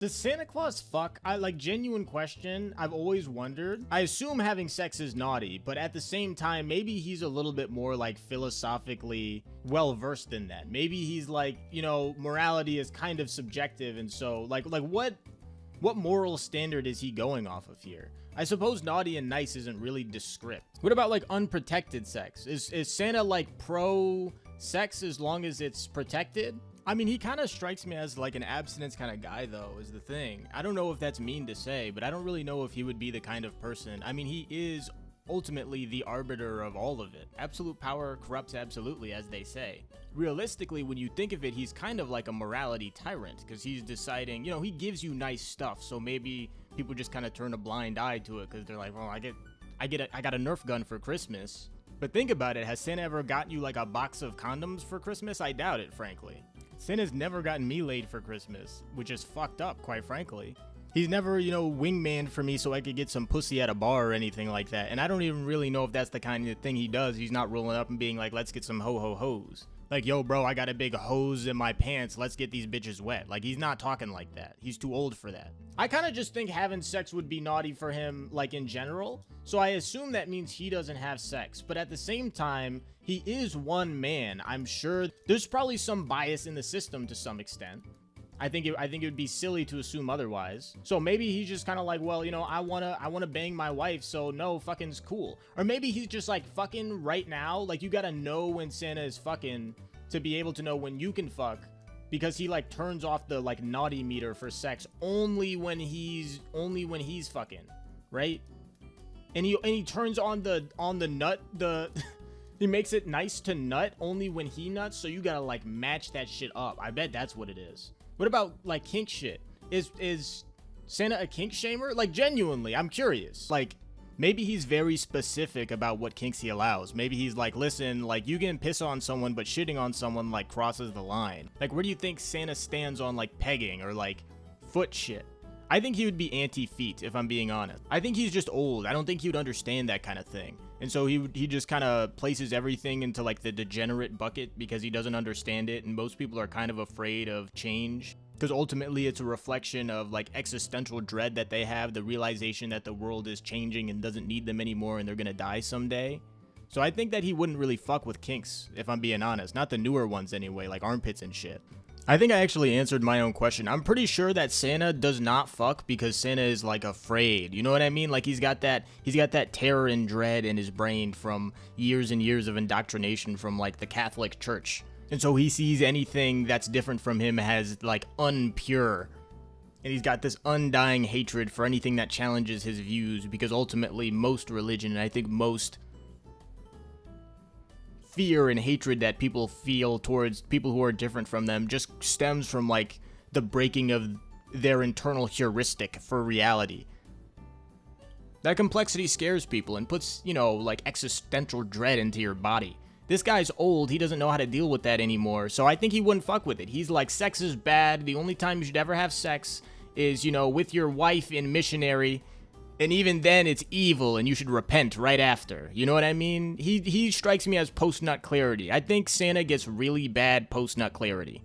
Does Santa Claus fuck? I like, genuine question. I've always wondered. I assume having sex is naughty, but at the same time, maybe he's a little bit more like philosophically well versed in that. Maybe he's like, you know, morality is kind of subjective, and so like what moral standard is he going off of here? I suppose naughty and nice isn't really descript. What about like unprotected sex? Is Santa like pro sex as long as it's protected? I mean, he kind of strikes me as like an abstinence kind of guy, though, is the thing. I don't know if that's mean to say, but I don't really know if he would be the kind of person. I mean, he is ultimately the arbiter of all of it. Absolute power corrupts absolutely, as they say. Realistically, when you think of it, he's kind of like a morality tyrant, because he's deciding, you know, he gives you nice stuff, so maybe people just kind of turn a blind eye to it because they're like, well, I got a Nerf gun for Christmas. But think about it, has Santa ever gotten you like a box of condoms for Christmas? I doubt it, frankly. Santa's never gotten me laid for Christmas, which is fucked up, quite frankly. He's never, you know, wingmaned for me so I could get some pussy at a bar or anything like that. And I don't even really know if that's the kind of thing he does. He's not rolling up and being like, let's get some ho-ho-hos. Like, yo, bro, I got a big hose in my pants. Let's get these bitches wet. Like, he's not talking like that. He's too old for that. I kind of just think having sex would be naughty for him, like, in general. So I assume that means he doesn't have sex. But at the same time, he is one man. I'm sure there's probably some bias in the system to some extent. I think it would be silly to assume otherwise. So maybe he's just kind of like, well, you know, I wanna bang my wife, so no, fucking's cool. Or maybe he's just like, fucking right now, like, you gotta know when Santa is fucking to be able to know when you can fuck, because he like turns off the like naughty meter for sex only when he's fucking, right? And he turns on the nut, he makes it nice to nut only when he nuts, so you gotta like match that shit up. I bet that's what it is. What about like kink shit? Is Santa a kink shamer? Like, genuinely, I'm curious. Like, maybe he's very specific about what kinks he allows. Maybe he's like, listen, like, you can piss on someone, but shitting on someone like crosses the line. Like, where do you think Santa stands on like pegging or like foot shit? I think he would be anti-feet, if I'm being honest. I think he's just old. I don't think he would understand that kind of thing. And so he just kind of places everything into like the degenerate bucket because he doesn't understand it. And most people are kind of afraid of change because ultimately it's a reflection of like existential dread that they have, the realization that the world is changing and doesn't need them anymore and they're gonna die someday. So I think that he wouldn't really fuck with kinks, if I'm being honest. Not the newer ones anyway, like armpits and shit. I think I actually answered my own question. I'm pretty sure that Santa does not fuck because Santa is like afraid. You know what I mean? Like he's got that terror and dread in his brain from years and years of indoctrination from like the Catholic Church. And so he sees anything that's different from him as like unpure. And he's got this undying hatred for anything that challenges his views, because ultimately most religion, and I think most fear and hatred that people feel towards people who are different from them just stems from like the breaking of their internal heuristic for reality. That complexity scares people and puts, you know, like existential dread into your body. This guy's old, he doesn't know how to deal with that anymore, so I think he wouldn't fuck with it. He's like, sex is bad, the only time you should ever have sex is, you know, with your wife in missionary, and even then it's evil and you should repent right after. You know what I mean? He strikes me as post-nut clarity. I think Santa gets really bad post-nut clarity.